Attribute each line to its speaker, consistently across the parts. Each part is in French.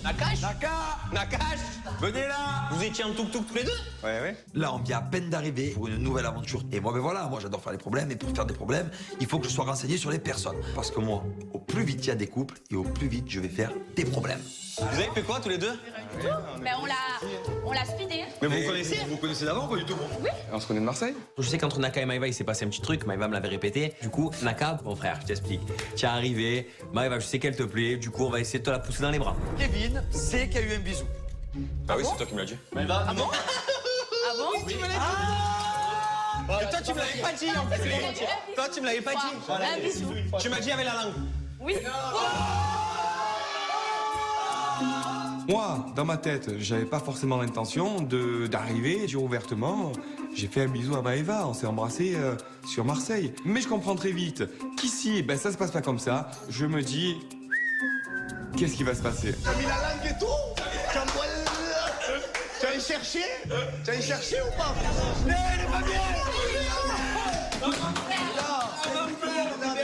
Speaker 1: Nakash.
Speaker 2: Nakash. Venez là.
Speaker 1: Vous étiez en tuk-tuk tous les deux?
Speaker 2: Ouais.
Speaker 3: Là, on vient à peine d'arriver pour une nouvelle aventure. Et moi, ben voilà, moi j'adore faire des problèmes. Et pour faire des problèmes, il faut que je sois renseigné sur les personnes. Parce que moi, au plus vite il y a des couples, et au plus vite je vais faire des problèmes.
Speaker 1: Vous avez fait quoi tous les deux?
Speaker 4: Ben on l'a speedé.
Speaker 1: Mais vous connaissez?
Speaker 2: Vous connaissez d'avant, pas du tout?
Speaker 4: Oui.
Speaker 2: On se connaît de Marseille?
Speaker 1: Je sais qu'entre Naka et Maëva, il s'est passé un petit truc. Maëva me l'avait répété. Du coup, Naka, mon frère, je t'explique. Tu es arrivé. Maëva, je sais qu'elle te plaît. Du coup, on va essayer de te la pousser dans les bras.
Speaker 3: Kevin sait qu'il y a eu un bisou.
Speaker 1: Ah oui, c'est toi qui me l'as dit.
Speaker 4: Ah bon?
Speaker 1: Oui, tu me l'as dit. Et toi, tu me l'avais pas dit en fait. Toi, tu me l'avais pas dit.
Speaker 4: Un bisou.
Speaker 1: Tu m'as dit avec la langue.
Speaker 4: Oui.
Speaker 2: Moi, dans ma tête, j'avais pas forcément l'intention d'arriver, dire ouvertement. J'ai fait un bisou à Maëva, on s'est embrassé sur Marseille. Mais je comprends très vite qu'ici, ben, ça se passe pas comme ça. Je me dis, qu'est-ce qui va se passer?
Speaker 5: T'as mis la langue et tout? Tu allais chercher? Tu allais chercher ou pas? Mais elle est pas bien!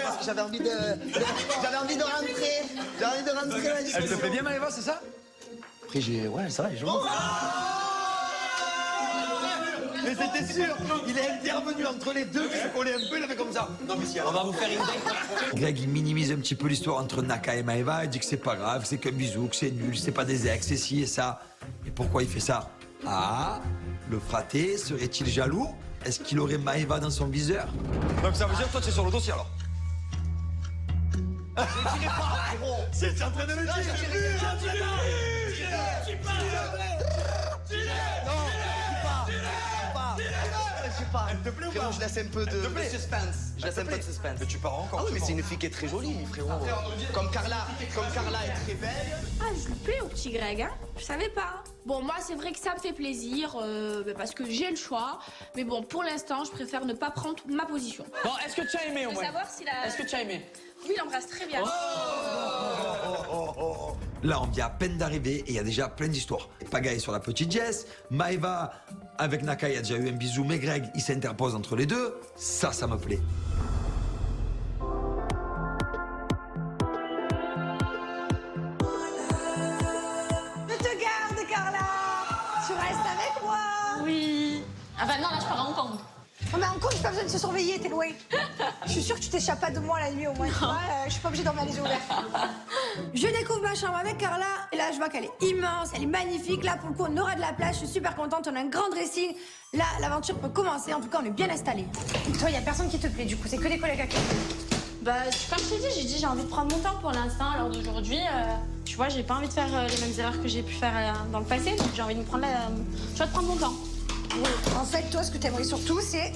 Speaker 5: Parce que j'avais envie de rentrer. J'avais envie de rentrer la discussion.
Speaker 3: Elle te plaît bien, Maëva, c'est ça?
Speaker 5: Après, ouais, ça va, elle est jolie. Mais c'était sûr, il est intervenu entre les deux, qui se collaient un peu, il avait comme ça. Non, mais si,
Speaker 1: On va vous faire une dingue.
Speaker 3: Greg, il minimise un petit peu l'histoire entre Naka et Maëva. Il dit que c'est pas grave, que c'est qu'un bisou, que c'est nul, c'est pas des ex, c'est ci et ça. Et pourquoi il fait ça? Ah, le fraté serait-il jaloux? Est-ce qu'il aurait Maëva dans son viseur?
Speaker 2: Donc ça veut dire toi tu es sur le dossier alors?
Speaker 5: c'est en train de le dire. Elle te plaît ou pas? Je laisse un peu de suspense. Je laisse un peu de suspense.
Speaker 2: Mais tu pars encore.
Speaker 5: Ah oui, mais c'est une fille qui est très jolie, frérot. Comme Carla est très belle.
Speaker 4: Ah, je lui plais au petit Greg, hein. Je savais pas. Bon, moi, c'est vrai que ça me fait plaisir, parce que j'ai le choix. Mais bon, pour l'instant, je préfère ne pas prendre ma position.
Speaker 1: Bon, est-ce que tu as aimé au
Speaker 4: Je veux
Speaker 1: moins?
Speaker 4: savoir s'il a...
Speaker 1: Est-ce que tu as aimé?
Speaker 4: Oui, il embrasse très bien.
Speaker 3: Là, on vient à peine d'arriver et il y a déjà plein d'histoires. Pagaille sur la petite Jess, Maëva avec Naka, il y a déjà eu un bisou, mais Greg, il s'interpose entre les deux. Ça me plaît.
Speaker 6: Je te garde, Carla. Tu restes avec moi.
Speaker 4: Oui. Ah bah non, là, je pars à Hong Kong.
Speaker 6: Oh, mais en compte, j'ai pas besoin de se surveiller, t'es loin. Je suis sûre que tu t'échappes pas de moi la nuit au moins. Tu vois, je suis pas obligée de dormir les yeux ouverts. Je découvre ma chambre avec Carla et là, je vois qu'elle est immense, elle est magnifique. Là, pour le coup, on aura de la place. Je suis super contente. On a un grand dressing. Là, l'aventure peut commencer. En tout cas, on est bien installés. Toi, y a personne qui te plaît. Du coup, c'est que des collègues à qui.
Speaker 4: Bah, comme je t'ai dit, j'ai envie de prendre mon temps pour l'instant. À l'heure d'aujourd'hui, tu vois, j'ai pas envie de faire les mêmes erreurs que j'ai pu faire dans le passé. Donc, j'ai envie de me prendre tu vois, de prendre mon temps.
Speaker 6: Oui. En fait, toi, ce que t'aimerais surtout, c'est.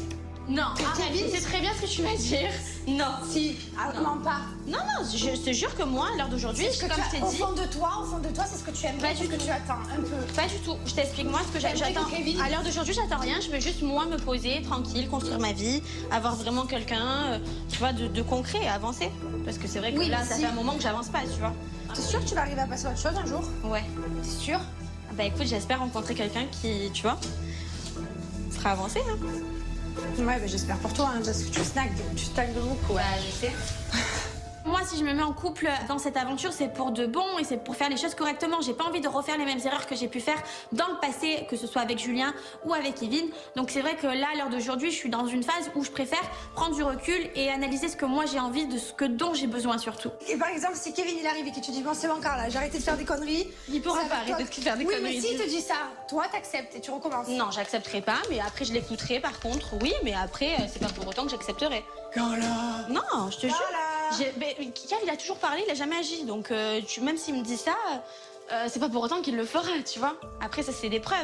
Speaker 4: Non,
Speaker 6: Que Kevin,
Speaker 4: c'est très bien ce que tu vas dire. Non.
Speaker 6: Si. Ah, non, pas.
Speaker 4: Non, je te jure que moi, à l'heure d'aujourd'hui,
Speaker 6: C'est ce que
Speaker 4: comme je t'ai
Speaker 6: au
Speaker 4: dit...
Speaker 6: fond de toi, c'est ce que tu aimes.
Speaker 4: Pas
Speaker 6: c'est
Speaker 4: du
Speaker 6: ce que
Speaker 4: tout.
Speaker 6: tu attends, un peu.
Speaker 4: Pas du tout. Je t'explique moi ce que
Speaker 6: T'aimerais
Speaker 4: j'attends.
Speaker 6: que Kevin-
Speaker 4: À l'heure d'aujourd'hui, j'attends rien. Je veux juste, moi, me poser, tranquille, construire ma vie, avoir vraiment quelqu'un, tu vois, de concret et avancer. Parce que c'est vrai que
Speaker 6: Oui,
Speaker 4: là,
Speaker 6: mais
Speaker 4: ça
Speaker 6: si.
Speaker 4: fait un moment que j'avance pas, tu vois.
Speaker 6: T'es sûre que tu vas arriver à passer à autre chose un jour?
Speaker 4: Ouais.
Speaker 6: T'es sûre?
Speaker 4: Bah écoute, j'espère rencontrer quelqu'un qui, tu vois, fera avancer, hein.
Speaker 6: Ouais, bah, j'espère pour toi, hein, parce que tu snacks de beaucoup.
Speaker 4: Bah, je sais. Moi, si je me mets en couple dans cette aventure, c'est pour de bon et c'est pour faire les choses correctement. J'ai pas envie de refaire les mêmes erreurs que j'ai pu faire dans le passé, que ce soit avec Julien ou avec Kevin. Donc c'est vrai que là, à l'heure d'aujourd'hui, je suis dans une phase où je préfère prendre du recul et analyser ce que moi j'ai envie, de ce dont j'ai besoin surtout.
Speaker 6: Et par exemple, si Kevin il arrive et qu'il te dit bon c'est bon Carla, j'ai arrêté de faire des conneries.
Speaker 4: Il pourra
Speaker 6: c'est
Speaker 4: pas
Speaker 6: avec toi
Speaker 4: arrêter de faire des
Speaker 6: oui,
Speaker 4: conneries.
Speaker 6: mais s'il te dit ça, toi t'acceptes et tu recommences.
Speaker 4: Non, j'accepterai pas, mais après je l'écouterai par contre, oui, mais après c'est pas pour autant que j'accepterai.
Speaker 5: Carla!
Speaker 4: Non, je te jure.
Speaker 6: Voilà.
Speaker 4: Car il a toujours parlé, il a jamais agi, donc même s'il me dit ça, c'est pas pour autant qu'il le fera, tu vois. Après, ça c'est des preuves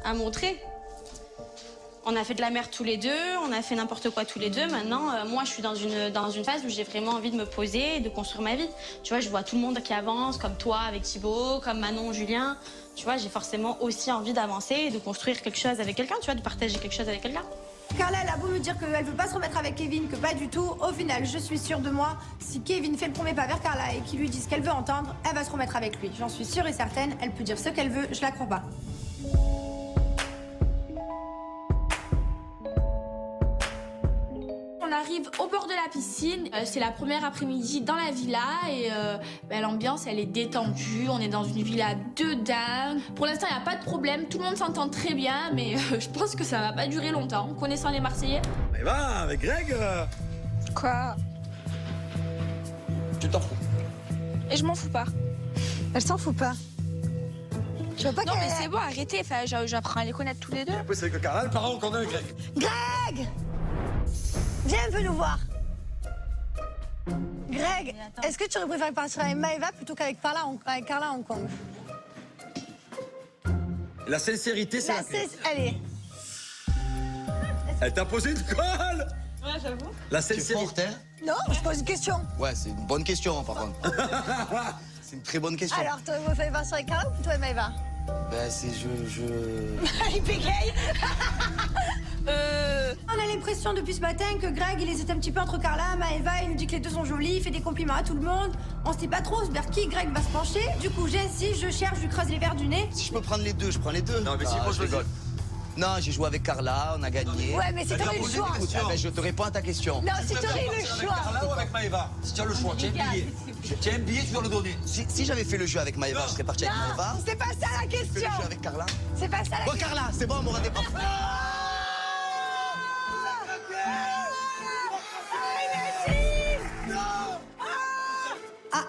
Speaker 4: à montrer. On a fait de la merde tous les deux, on a fait n'importe quoi tous les deux. Maintenant, moi, je suis dans une phase où j'ai vraiment envie de me poser et de construire ma vie. Tu vois, je vois tout le monde qui avance, comme toi avec Thibaut, comme Manon, Julien. Tu vois, j'ai forcément aussi envie d'avancer et de construire quelque chose avec quelqu'un, tu vois, de partager quelque chose avec quelqu'un.
Speaker 6: Carla, elle a beau me dire qu'elle veut pas se remettre avec Kevin, que pas du tout. Au final, je suis sûre de moi. Si Kevin fait le premier pas vers Carla et qu'il lui dit ce qu'elle veut entendre, elle va se remettre avec lui. J'en suis sûre et certaine. Elle peut dire ce qu'elle veut, je la crois pas. On
Speaker 7: arrive au bord de la piscine. C'est la première après-midi dans la villa et l'ambiance, elle est détendue. On est dans une villa de dingue. Pour l'instant, il n'y a pas de problème. Tout le monde s'entend très bien, mais je pense que ça va pas durer longtemps, connaissant les Marseillais.
Speaker 3: Mais va, avec Greg
Speaker 6: Quoi?
Speaker 3: Tu t'en fous.
Speaker 7: Et je m'en fous pas.
Speaker 6: Elle s'en fout pas. Tu vois pas
Speaker 7: Non,
Speaker 6: qu'elle...
Speaker 7: mais c'est bon, arrêtez. Enfin, j'apprends à les connaître tous les deux.
Speaker 3: Après, c'est avec Carla, le parent qu'on a avec Greg.
Speaker 6: Greg! Viens un peu nous voir. Greg, est-ce que tu aurais préféré partir avec Maëva plutôt qu'avec Carla à Hong Kong?
Speaker 3: La sincérité, c'est la clé.
Speaker 6: Allez.
Speaker 3: Elle t'a posé une colle.
Speaker 7: Ouais, j'avoue.
Speaker 3: La
Speaker 5: C'est
Speaker 3: sincérité.
Speaker 5: forte, hein?
Speaker 6: Non, je pose une question.
Speaker 5: Ouais, c'est une bonne question, par contre. C'est une très bonne question.
Speaker 6: Alors, tu aurais préféré partir avec Carla ou plutôt avec Maëva?
Speaker 5: Ben, c'est
Speaker 6: Il bégaye. On a l'impression depuis ce matin que Greg, il hésite un petit peu entre Carla et Maëva. Il nous dit que les deux sont jolis, il fait des compliments à tout le monde. On sait pas trop vers qui Greg va se pencher. Du coup, j'insiste, je cherche, je lui creuse les verres du nez.
Speaker 5: Si je peux prendre les deux, je prends les deux.
Speaker 3: Non, mais si, moi, je rigole.
Speaker 5: Non, j'ai joué avec Carla, on a gagné.
Speaker 6: Ouais, mais si t'aurais eu le choix.
Speaker 5: Ah ben, je te réponds à ta question.
Speaker 6: Non, si t'aurais eu le choix.
Speaker 3: Avec Carla ou avec Maëva? Si tu as le choix, tiens un billet. Tiens un billet, tu dois le donner.
Speaker 5: Si j'avais fait le jeu avec Maëva, je serais parti avec Maëva.
Speaker 6: C'est pas ça la
Speaker 5: Je fais
Speaker 6: question.
Speaker 5: le jeu avec Carla.
Speaker 6: C'est pas ça la
Speaker 5: Bon,
Speaker 6: question.
Speaker 5: Carla, c'est bon, on m'aura des pas.
Speaker 6: Ah,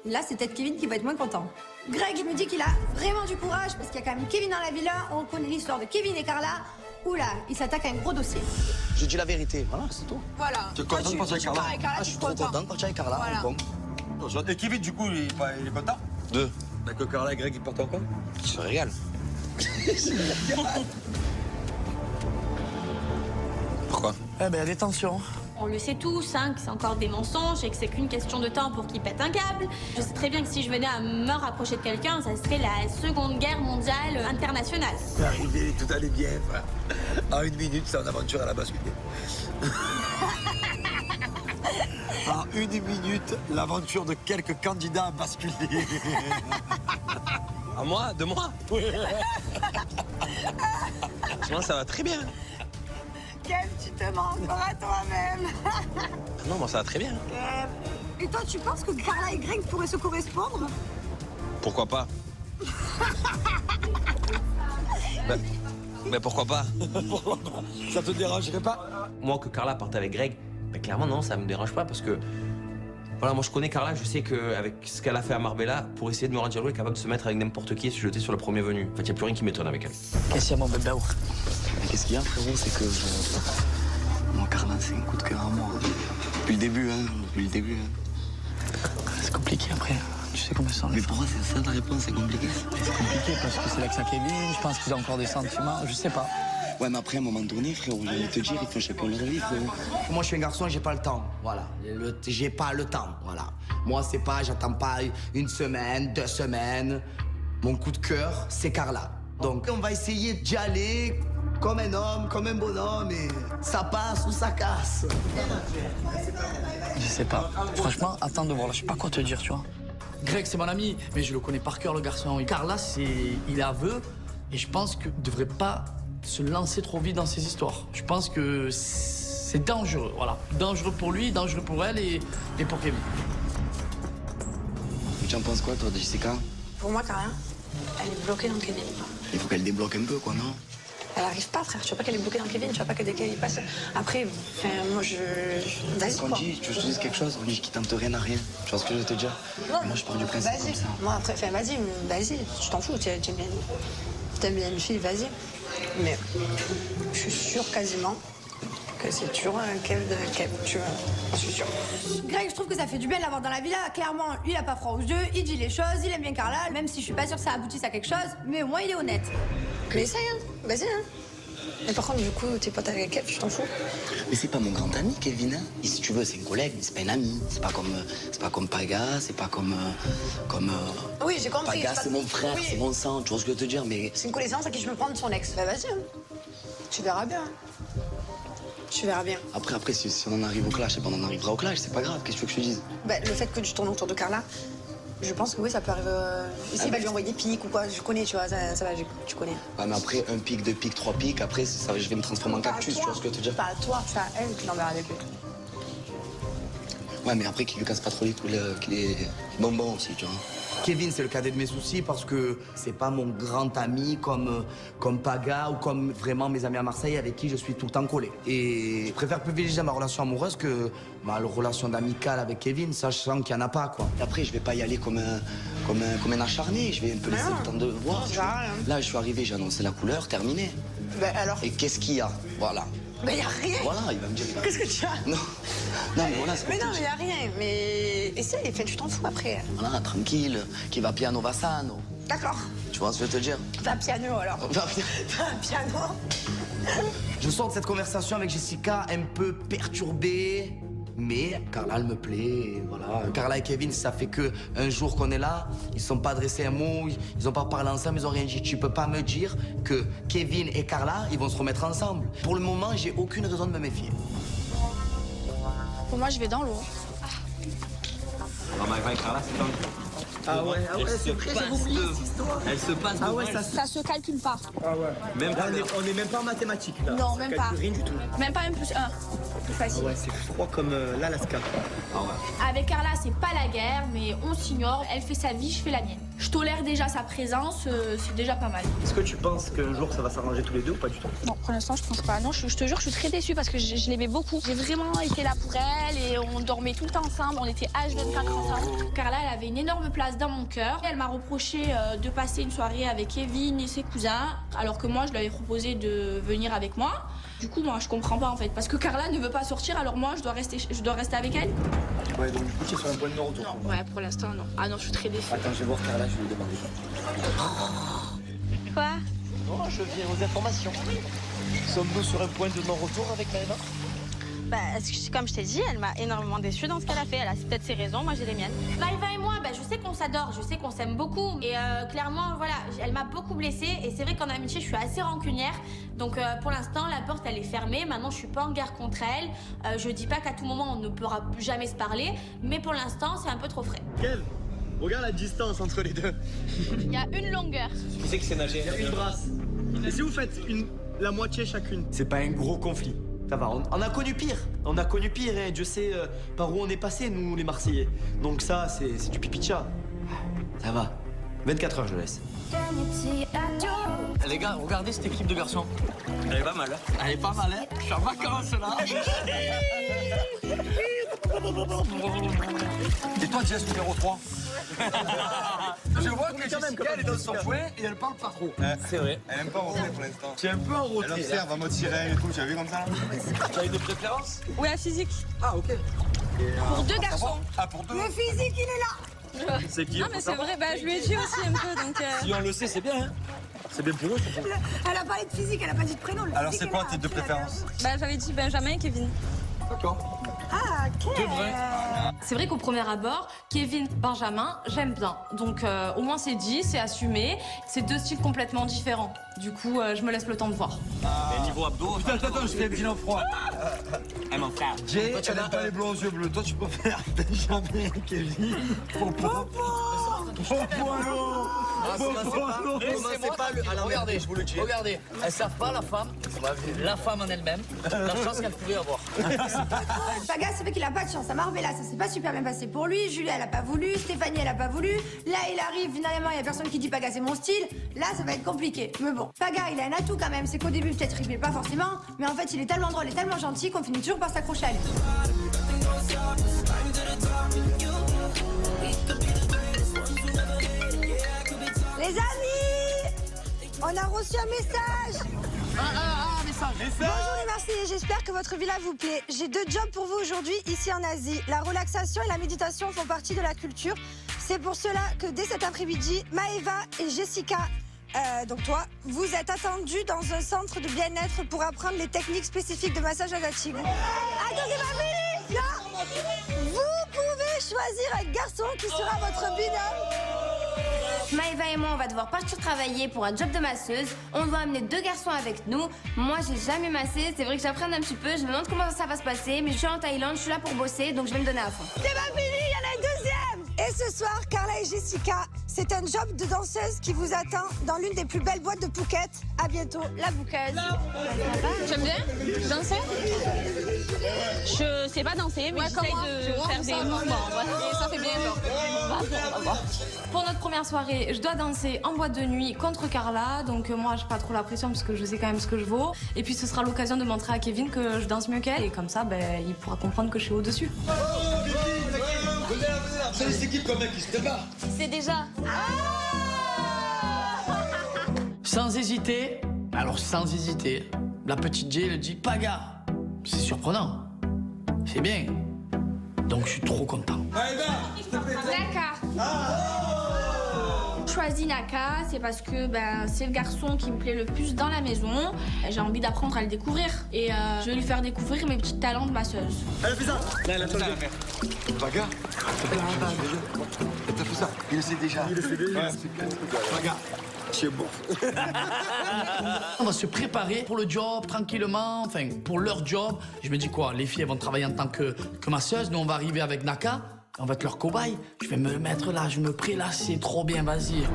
Speaker 6: là, c'est peut-être Kevin qui va être moins content. Greg, il me dit qu'il a vraiment du courage parce qu'il y a quand même Kevin dans la villa. On connaît l'histoire de Kevin et Carla. Oula, il s'attaque à un gros dossier.
Speaker 5: Je dis la vérité, voilà, c'est tout.
Speaker 6: Voilà.
Speaker 3: Tu es content de partir avec Carla?
Speaker 5: Ah, je suis trop content de partir avec Carla.
Speaker 6: Voilà.
Speaker 5: Hong Kong.
Speaker 3: Et Kevin, du coup, il est content?
Speaker 5: Deux.
Speaker 3: Avec Carla et Greg, ils partent encore?
Speaker 5: Tu se régales. Pourquoi?
Speaker 8: Eh ben, des tensions.
Speaker 4: On le sait tous, hein, que c'est encore des mensonges et que c'est qu'une question de temps pour qu'il pète un câble. Je sais très bien que si je venais à me rapprocher de quelqu'un, ça serait la Seconde Guerre mondiale internationale.
Speaker 3: C'est arrivé, tout allait bien. En une minute, son aventure, elle a basculé. En une minute, l'aventure de quelques candidats a basculé. À moi? De moi? Oui. Franchement, ça va très bien.
Speaker 6: Kev, tu te mens encore à toi-même.
Speaker 3: Non, moi, ça va très bien.
Speaker 6: Kev. Et toi, tu penses que Carla et Greg pourraient se correspondre?
Speaker 3: Pourquoi pas? Mais pourquoi pas? Ça te dérangerait pas?
Speaker 1: Moi, que Carla parte avec Greg, clairement, non, ça me dérange pas parce que. Voilà, moi je connais Carla, je sais qu'avec ce qu'elle a fait à Marbella, pour essayer de me rendre jaloux, elle est capable de se mettre avec n'importe qui et se jeter sur le premier venu. En fait, il n'y a plus rien qui m'étonne avec elle.
Speaker 8: Qu'est-ce qu'il y a, mon bébé?
Speaker 9: Mais qu'est-ce qu'il y a, frérot? C'est que moi, Carla, c'est un coup de cœur à moi. Depuis le début, hein. Depuis le début. Hein.
Speaker 8: C'est compliqué après. Tu sais comment ça sont les
Speaker 9: Mais
Speaker 8: femmes.
Speaker 9: pourquoi c'est ça ta réponse? C'est compliqué.
Speaker 8: C'est compliqué parce que c'est l'ex à Kevin. Je pense qu'il a encore des sentiments. Je sais pas.
Speaker 9: Ouais, mais après, à un moment donné, frérot, j'ai envie de te dire, il faut chacun leur vie, frérot.
Speaker 5: Moi, je suis un garçon, j'ai pas le temps. Voilà. J'ai pas le temps. Voilà. Moi, c'est pas, j'attends pas une semaine, 2 semaines. Mon coup de cœur, c'est Carla. Donc, on va essayer d'y aller comme un homme, comme un bonhomme, et ça passe ou ça casse.
Speaker 8: Je sais pas. Franchement, attends de voir là. Je sais pas quoi te dire, tu vois. Greg, c'est mon ami, mais je le connais par cœur, le garçon. Et Carla, il est aveu. Et je pense qu'il devrait pas se lancer trop vite dans ces histoires. Je pense que c'est dangereux, voilà. Dangereux pour lui, dangereux pour elle et pour Kevin.
Speaker 9: Tu en penses quoi, toi, de Jessica?
Speaker 4: Pour moi, Carla, elle est bloquée dans Kevin.
Speaker 9: Il faut qu'elle débloque un peu, quoi, non?
Speaker 4: Elle arrive pas, frère. Tu vois pas qu'elle est bloquée dans Kevin, tu vois pas que dès qu'elle y passe. Après, enfin, moi, vas-y,
Speaker 9: Qu'on
Speaker 4: quoi.
Speaker 9: dit, tu veux que je te dise quelque chose? On dit qu'il tente rien à rien. Tu vois ce que je veux te dire?
Speaker 4: Non.
Speaker 9: Moi, je pars du principe comme
Speaker 4: Vas-y.
Speaker 9: ça.
Speaker 4: Moi, après, enfin, vas-y. Tu t'en fous, t'aimes bien une fille, vas-y. Mais je suis sûre quasiment que c'est toujours un Kev, tu vois. Je suis sûre.
Speaker 6: Greg, je trouve que ça fait du bien de l'avoir dans la villa. Clairement, il a pas froid aux yeux, il dit les choses, il aime bien Carla, même si je suis pas sûre que ça aboutisse à quelque chose, mais au moins il est honnête.
Speaker 4: Mais essaye, hein. Vas-y, hein. Mais par contre, du coup, t'es pote avec Kev, tu t'en fous?
Speaker 9: Mais c'est pas mon grand ami, Kevin. Hein. Et si tu veux, c'est un collègue, mais c'est pas un ami. C'est pas comme Paga, c'est pas comme.
Speaker 4: Oui, j'ai compris.
Speaker 9: Paga, c'est mon frère,
Speaker 4: Oui.
Speaker 9: c'est mon sang. Tu vois ce que je veux te dire, mais.
Speaker 4: C'est une connaissance à qui je me prends de son ex. Bah vas-y, hein. Tu verras bien. Tu verras bien.
Speaker 9: Après, si on en arrive au clash, on en arrivera au clash, c'est pas grave. Qu'est-ce que tu veux que je te dise?
Speaker 4: Bah, le fait que tu tournes autour de Carla, je pense que oui, ça peut arriver. Ici, il va lui envoyer des pics ou quoi. Je connais, tu vois, ça va, tu connais.
Speaker 9: Ouais, mais après, 1 pic, 2 pics, 3 pics, après, ça, je vais me transformer en cactus, tu vois ce que je veux te dire?
Speaker 4: Pas à toi, c'est à elle que tu l'enverras avec lui.
Speaker 9: Ouais, mais après qu'il lui casse pas trop les couilles, qu'il est bonbon aussi, tu vois.
Speaker 5: Kevin, c'est le cadet de mes soucis parce que c'est pas mon grand ami comme Paga ou comme vraiment mes amis à Marseille avec qui je suis tout le temps collé. Et je préfère privilégier ma relation amoureuse que ma relation d'amicale avec Kevin, sachant qu'il n'y en a pas, quoi.
Speaker 9: Après, je vais pas y aller comme un acharné, je vais un peu laisser le temps de voir. Tu vois. Là, je suis arrivé, j'ai annoncé la couleur, terminé.
Speaker 6: Ben alors?
Speaker 9: Et qu'est-ce qu'il y a? Voilà.
Speaker 6: Ben y a rien.
Speaker 9: Voilà, il va me dire.
Speaker 6: Qu'est-ce que tu as?
Speaker 9: Non, mais voilà, c'est
Speaker 6: Mais non, mais y a rien. Mais essaye, tu t'en fous après.
Speaker 9: Voilà, tranquille, qui va piano va sano.
Speaker 6: D'accord.
Speaker 9: Tu vois ce que je veux te dire?
Speaker 6: Va piano alors.
Speaker 9: Va
Speaker 6: piano.
Speaker 5: Je sors de cette conversation avec Jessica un peu perturbée, mais Carla, elle me plaît, et voilà. Carla et Kevin, ça fait que un jour qu'on est là, ils se sont pas adressés un mot, ils ont pas parlé ensemble, ils ont rien dit. Tu peux pas me dire que Kevin et Carla, ils vont se remettre ensemble. Pour le moment, j'ai aucune raison de me méfier.
Speaker 7: Pour moi, je vais dans l'eau.
Speaker 1: Maëva et Carla, c'est comme...
Speaker 5: Ah ouais, c'est vrai, j'ai oublié cette histoire.
Speaker 1: Elle se passe de mal.
Speaker 7: Ça se calcule pas.
Speaker 5: Ah ouais.
Speaker 1: Même pas
Speaker 5: on est même pas en mathématiques, là.
Speaker 7: Non, même pas.
Speaker 5: Rien du tout.
Speaker 7: Même pas 1 plus 1. Plus facile.
Speaker 5: Ouais, c'est froid comme l'Alaska.
Speaker 1: Ah ouais.
Speaker 7: Avec Carla, c'est pas la guerre, mais on s'ignore. Elle fait sa vie, je fais la mienne. Je tolère déjà sa présence, c'est déjà pas mal.
Speaker 5: Est-ce que tu penses qu'un jour ça va s'arranger tous les deux ou pas du tout?
Speaker 7: Non, pour l'instant, je pense pas. Non, je te jure, je suis très déçue parce que je l'aimais beaucoup. J'ai vraiment été là pour elle et on dormait tout le temps ensemble. On était H24 ensemble. Carla, elle avait une énorme place dans mon cœur. Elle m'a reproché de passer une soirée avec Kevin et ses cousins, alors que moi, je lui avais proposé de venir avec moi. Du coup, moi, je comprends pas en fait, parce que Carla ne veut pas sortir, alors moi, je dois rester avec elle.
Speaker 5: Ouais, donc du coup, tu es sur un point de non-retour.
Speaker 7: Non, ouais, pour l'instant, non. Ah non, je suis très déçue.
Speaker 5: Attends, je vais voir Carla, je vais lui demander.
Speaker 4: Quoi?
Speaker 10: Non, je viens aux informations. Sommes-nous sur un point de non-retour avec Maëva?
Speaker 4: Bah, comme je t'ai dit, elle m'a énormément déçue dans ce qu'elle a fait. Elle a peut-être ses raisons, moi j'ai les miennes.
Speaker 11: Maëva et moi, je sais qu'on s'adore, je sais qu'on s'aime beaucoup. Et clairement, voilà, elle m'a beaucoup blessée. Et c'est vrai qu'en amitié, je suis assez rancunière. Donc pour l'instant, la porte, elle est fermée. Maintenant, je suis pas en guerre contre elle. Je dis pas qu'à tout moment, on ne pourra jamais se parler. Mais pour l'instant, c'est un peu trop frais.
Speaker 10: Kev, regarde la distance entre les deux.
Speaker 7: Il y a une longueur.
Speaker 1: Qui c'est que c'est nager?
Speaker 10: Il y a une brasse. Et si vous faites la moitié chacune?
Speaker 5: C'est pas un gros conflit. Ça va, on a connu pire. On a connu pire, et Dieu sait par où on est passé, nous, les Marseillais. Donc ça, c'est du pipi de chat. Ça va. 24 heures, je le laisse.
Speaker 8: Les gars, regardez cette équipe de garçons.
Speaker 1: Elle est pas mal.
Speaker 8: Elle est pas mal, hein? Je suis en vacances, là.
Speaker 3: Et toi, Jess, numéro 3? Je vois que Jessica, elle est dans son coin et elle parle pas trop.
Speaker 1: C'est vrai.
Speaker 2: Elle aime pas rôter pour l'instant.
Speaker 3: Tu es un peu en
Speaker 2: Elle
Speaker 3: route.
Speaker 2: observe en mode sirène et tout, tu as vu comme ça là?
Speaker 8: Tu as une préférence?
Speaker 4: Oui, la physique.
Speaker 3: Ah, ok.
Speaker 4: Pour 2 garçons.
Speaker 3: Ah, pour 2?
Speaker 6: Le physique, il est là.
Speaker 10: C'est qui?
Speaker 4: Non, mais c'est vrai, je lui ai dit aussi un peu, donc...
Speaker 10: Si on le sait, c'est bien, hein? C'est bien pour eux, surtout.
Speaker 6: Elle a parlé de physique, elle a pas dit de prénom. Le
Speaker 2: Alors
Speaker 6: physique
Speaker 2: c'est
Speaker 6: est
Speaker 2: quoi
Speaker 6: là,
Speaker 2: tes deux
Speaker 6: tu l'as
Speaker 2: préférences?
Speaker 4: j'avais dit Benjamin et Kevin.
Speaker 3: D'accord.
Speaker 6: Ah, ok.
Speaker 11: C'est vrai qu'au premier abord, Kevin, Benjamin, j'aime bien. Donc au moins c'est dit, c'est assumé. C'est 2 styles complètement différents. Du coup, je me laisse le temps de voir.
Speaker 1: Mais niveau abdos...
Speaker 3: Attends, je fais un bilan froid.
Speaker 1: mon frère.
Speaker 3: Jay, elle n'aime pas les blonds aux yeux bleus. Toi, tu peux faire Benjamin, Kevin, Popo. Popo, allô.
Speaker 8: Commencez pas à la regardez, je vous le dis. Regardez, elles savent pas la femme en elle-même, la chance qu'elle pouvait avoir.
Speaker 6: Paga, c'est vrai qu'il a pas de chance. À Marbella, ça s'est pas super bien passé pour lui. Julia, elle a pas voulu. Stéphanie, elle a pas voulu. Là, il arrive, finalement, il y a personne qui dit Paga, c'est mon style. Là, ça va être compliqué. Mais bon, Paga, il a un atout quand même. C'est qu'au début, peut-être, il plaît pas forcément. Mais en fait, il est tellement drôle et tellement gentil qu'on finit toujours par s'accrocher à lui. Les amis, on a reçu un message.
Speaker 8: Message.
Speaker 6: Bonjour les Marseillais, j'espère que votre villa vous plaît. J'ai 2 jobs pour vous aujourd'hui ici en Asie. La relaxation et la méditation font partie de la culture. C'est pour cela que dès cet après-midi, Maëva et Jessica, donc toi, vous êtes attendus dans un centre de bien-être pour apprendre les techniques spécifiques de massage à Dachigo. Attendez ma fille, là, vous pouvez choisir un garçon qui sera votre binôme.
Speaker 11: Maëva et moi, on va devoir partir travailler pour un job de masseuse. On doit amener 2 garçons avec nous. Moi, j'ai jamais massé. C'est vrai que j'apprends un petit peu. Je me demande comment ça va se passer. Mais je suis en Thaïlande, je suis là pour bosser, donc je vais me donner à fond.
Speaker 6: C'est pas fini, il y en a un deuxième. Et ce soir, Carla et Jessica, c'est un job de danseuse qui vous attend dans l'une des plus belles boîtes de Phuket. À bientôt, la bouqueuse.
Speaker 4: Tu aimes bien danser? Je sais pas danser, mais j'essaye de faire des mouvements.
Speaker 12: Et ça fait bien, genre. On va voir. Pour notre première soirée, je dois danser en boîte de nuit contre Carla. Donc moi, j'ai pas trop la pression parce que je sais quand même ce que je vaux. Et puis ce sera l'occasion de montrer à Kevin que je danse mieux qu'elle. Et comme ça, ben, il pourra comprendre que je suis au-dessus.
Speaker 3: C'est qui comme mec qui se débat?
Speaker 12: C'est déjà.
Speaker 8: Sans hésiter, alors sans hésiter, la petite J elle dit Paga. C'est surprenant. C'est bien. Donc je suis trop content.
Speaker 7: Naka. Je choisis Naka, c'est parce que c'est le garçon qui me plaît le plus dans la maison. J'ai envie d'apprendre à le découvrir. Et je vais lui faire découvrir mes petits talents de masseuse.
Speaker 3: Elle a fait ça. Là, elle a fait ça. Paga. T'as fait ça. Il le sait déjà. Paga. C'est bon.
Speaker 8: On va se préparer pour le job tranquillement, enfin pour leur job. Je me dis quoi, les filles elles vont travailler en tant que masseuse, nous on va arriver avec Naka, on va être leur cobaye. Je vais me mettre là, je me prélasse, c'est trop bien, vas-y.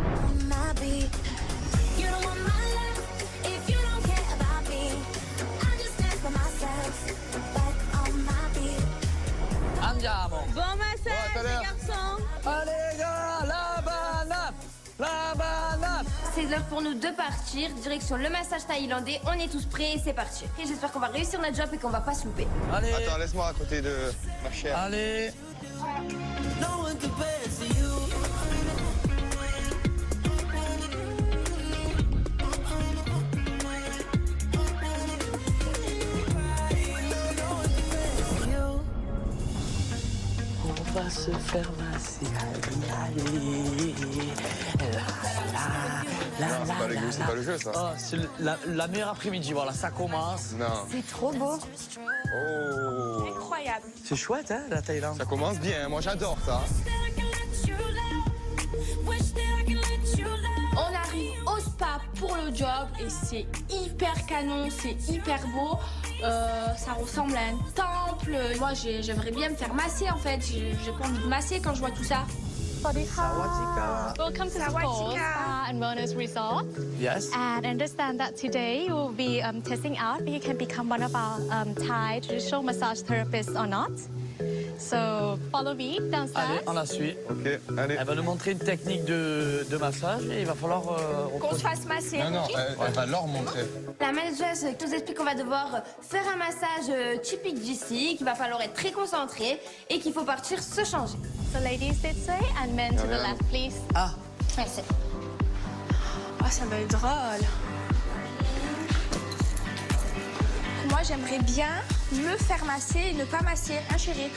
Speaker 8: Andiamo.
Speaker 4: Bon massage, les garçons.
Speaker 8: Allez gars, la banane. La banane.
Speaker 13: C'est l'heure pour nous de partir, direction le massage thaïlandais, on est tous prêts et c'est parti. Et j'espère qu'on va réussir notre job et qu'on va pas se louper.
Speaker 8: Allez.
Speaker 10: Attends, laisse-moi à côté de ma chère.
Speaker 8: Allez. On va se faire masser.
Speaker 10: C'est pas le jeu, ça.
Speaker 8: Oh, c'est la meilleure après-midi, voilà, ça commence.
Speaker 10: Non.
Speaker 6: C'est trop beau.
Speaker 10: Oh.
Speaker 7: Incroyable.
Speaker 8: C'est chouette, hein, la Thaïlande.
Speaker 10: Ça commence bien, moi j'adore ça.
Speaker 7: On arrive au spa pour le job et c'est hyper canon, c'est hyper beau. Ça ressemble à un temple. Moi, j'aimerais bien me faire masser en fait. J'ai pas envie de masser quand je vois tout ça.
Speaker 8: Sawadika.
Speaker 14: Welcome to Sports Spa and Wellness Resort.
Speaker 8: Yes.
Speaker 14: And I understand that today you will be testing out if you can become one of our Thai traditional massage therapists or not. So follow me downstairs.
Speaker 8: Allez, on la suit.
Speaker 10: Ok, allez.
Speaker 8: Elle va nous montrer une technique de massage et il va falloir...
Speaker 7: Qu'on se fasse masser.
Speaker 10: Non,
Speaker 7: ok
Speaker 10: elle va leur montrer.
Speaker 13: La manageuse nous explique qu'on va devoir faire un massage typique d'ici, qu'il va falloir être très concentré et qu'il faut partir se changer.
Speaker 14: So ladies this way and men to the left, please.
Speaker 8: Ah.
Speaker 13: Merci.
Speaker 7: Oh, ça va être drôle. Moi, j'aimerais bien me faire masser et ne pas masser, hein, chérie?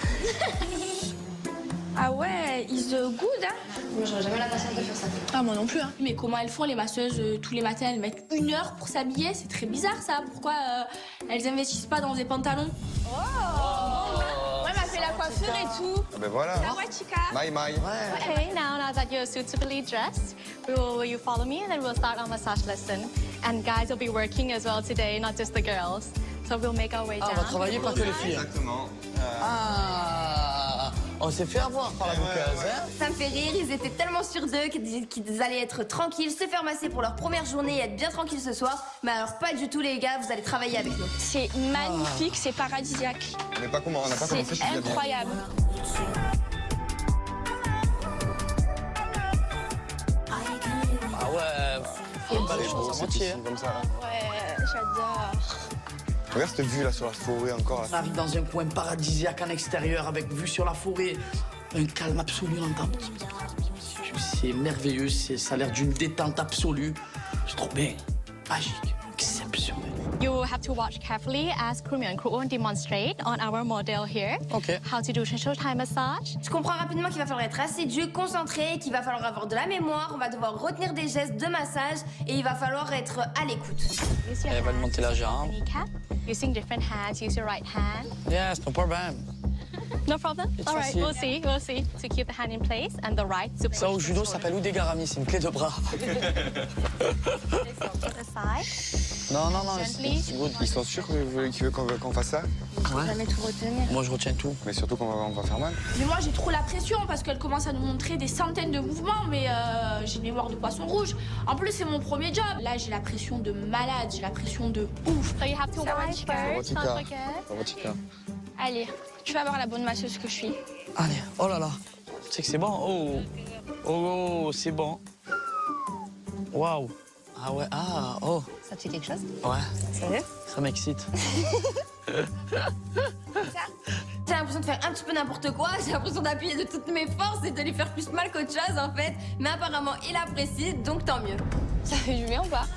Speaker 7: Ah ouais, is good, hein?
Speaker 13: Moi, j'aurais jamais la patience de faire ça.
Speaker 7: Ah, moi non plus, hein. Mais comment elles font, les masseuses, tous les matins, elles mettent 1 heure pour s'habiller? C'est très bizarre, ça. Pourquoi elles investissent pas dans des pantalons? Oh! Ouais, elle m'a fait la coiffure et tout.
Speaker 10: Ah ben voilà.
Speaker 7: Ah ouais, chica.
Speaker 10: Maï.
Speaker 14: Okay, now that you're suitably dressed, will you follow me and then we'll start our massage lesson. And guys will be working as well today, not just the girls. So we'll make our way down.
Speaker 8: Ah, on va travailler pas que les filles.
Speaker 10: Exactement.
Speaker 8: Ah, on s'est fait avoir par la bouqueuse, hein?
Speaker 13: Ça me fait rire, ils étaient tellement sûrs d'eux qu'ils allaient être tranquilles, se faire masser pour leur première journée et être bien tranquilles ce soir. Mais alors pas du tout les gars, vous allez travailler avec nous.
Speaker 7: C'est magnifique, c'est paradisiaque.
Speaker 10: On n'a pas commencé
Speaker 7: C'est incroyable.
Speaker 8: Ah ouais, faut pas les choses à moitié.
Speaker 10: Comme ça, là.
Speaker 7: Ouais, j'adore.
Speaker 10: Regarde cette vue là sur la forêt encore. Là.
Speaker 8: On arrive dans un coin paradisiaque en extérieur avec vue sur la forêt. Un calme absolu, on entend. C'est merveilleux, ça a l'air d'une détente absolue. C'est trop bien, magique, exceptionnel.
Speaker 14: You have to watch carefully as Krumi and Kruon demonstrate on our model here.
Speaker 8: Okay.
Speaker 14: How to do traditional Thai massage.
Speaker 13: Je comprends rapidement qu'il va falloir être assidu, concentré, qu'il va falloir avoir de la mémoire, on va devoir retenir des gestes de massage et il va falloir être à l'écoute.
Speaker 8: Elle va monter la jambe.
Speaker 14: Kneecap. Using different hands, use your right hand.
Speaker 8: Yes, no problem.
Speaker 14: No problem.
Speaker 8: It's
Speaker 14: All right,
Speaker 8: facile.
Speaker 14: we'll see. To keep the hand in place and the right to push.
Speaker 8: Ça au judo ça s'appelle udegarami, c'est une clé de bras.
Speaker 14: To the side.
Speaker 9: Non, non, non,
Speaker 14: Gently.
Speaker 9: c'est good.
Speaker 15: Ils sont sûrs qu'il veut qu'on fasse ça?
Speaker 8: Ouais.
Speaker 13: Jamais tout retenir.
Speaker 8: Moi, je retiens tout.
Speaker 15: Mais surtout qu'on va faire mal.
Speaker 7: Mais moi j'ai trop la pression parce qu'elle commence à nous montrer des centaines de mouvements, mais j'ai une mémoire de poisson rouge. En plus c'est mon premier job. Là j'ai la pression de malade, j'ai la pression de ouf.
Speaker 14: So you have to wash first, don't forget.
Speaker 15: Savatika.
Speaker 7: Allez, tu vas voir la bonne masseuse que je suis.
Speaker 8: Allez, oh là là. Tu sais que c'est bon? Oh, oh, c'est bon. Waouh. Ah ouais, ah, oh.
Speaker 13: Ça te fait quelque chose?
Speaker 8: Ouais.
Speaker 13: Sérieux?
Speaker 8: Ça m'excite.
Speaker 13: J'ai l'impression de faire un petit peu n'importe quoi, j'ai l'impression d'appuyer de toutes mes forces et de lui faire plus mal qu'autre chose en fait. Mais apparemment il apprécie, donc tant mieux.
Speaker 7: Ça fait du bien ou pas?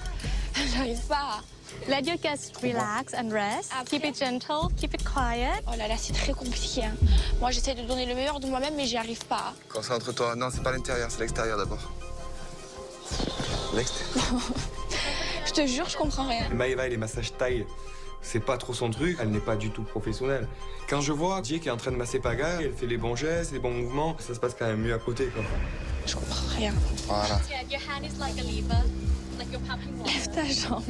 Speaker 7: J'arrive pas.
Speaker 14: Let your guests relax and rest. Keep it gentle, keep it quiet.
Speaker 7: Oh là là, c'est très compliqué. Hein. Moi j'essaie de donner le meilleur de moi-même, mais j'y arrive pas.
Speaker 15: Concentre-toi. Non, c'est pas l'intérieur, c'est l'extérieur d'abord. L'extérieur.
Speaker 7: Je te jure, je comprends rien.
Speaker 2: Maëva et les massages thaï, c'est pas trop son truc. Elle n'est pas du tout professionnelle. Quand je vois Jay qui est en train de masser Paga, elle fait les bons gestes, les bons mouvements, ça se passe quand même mieux à côté, quoi.
Speaker 7: Je comprends rien.
Speaker 15: Voilà.
Speaker 14: Your hand is like a lever, like you're popping water.
Speaker 7: Lève ta jambe.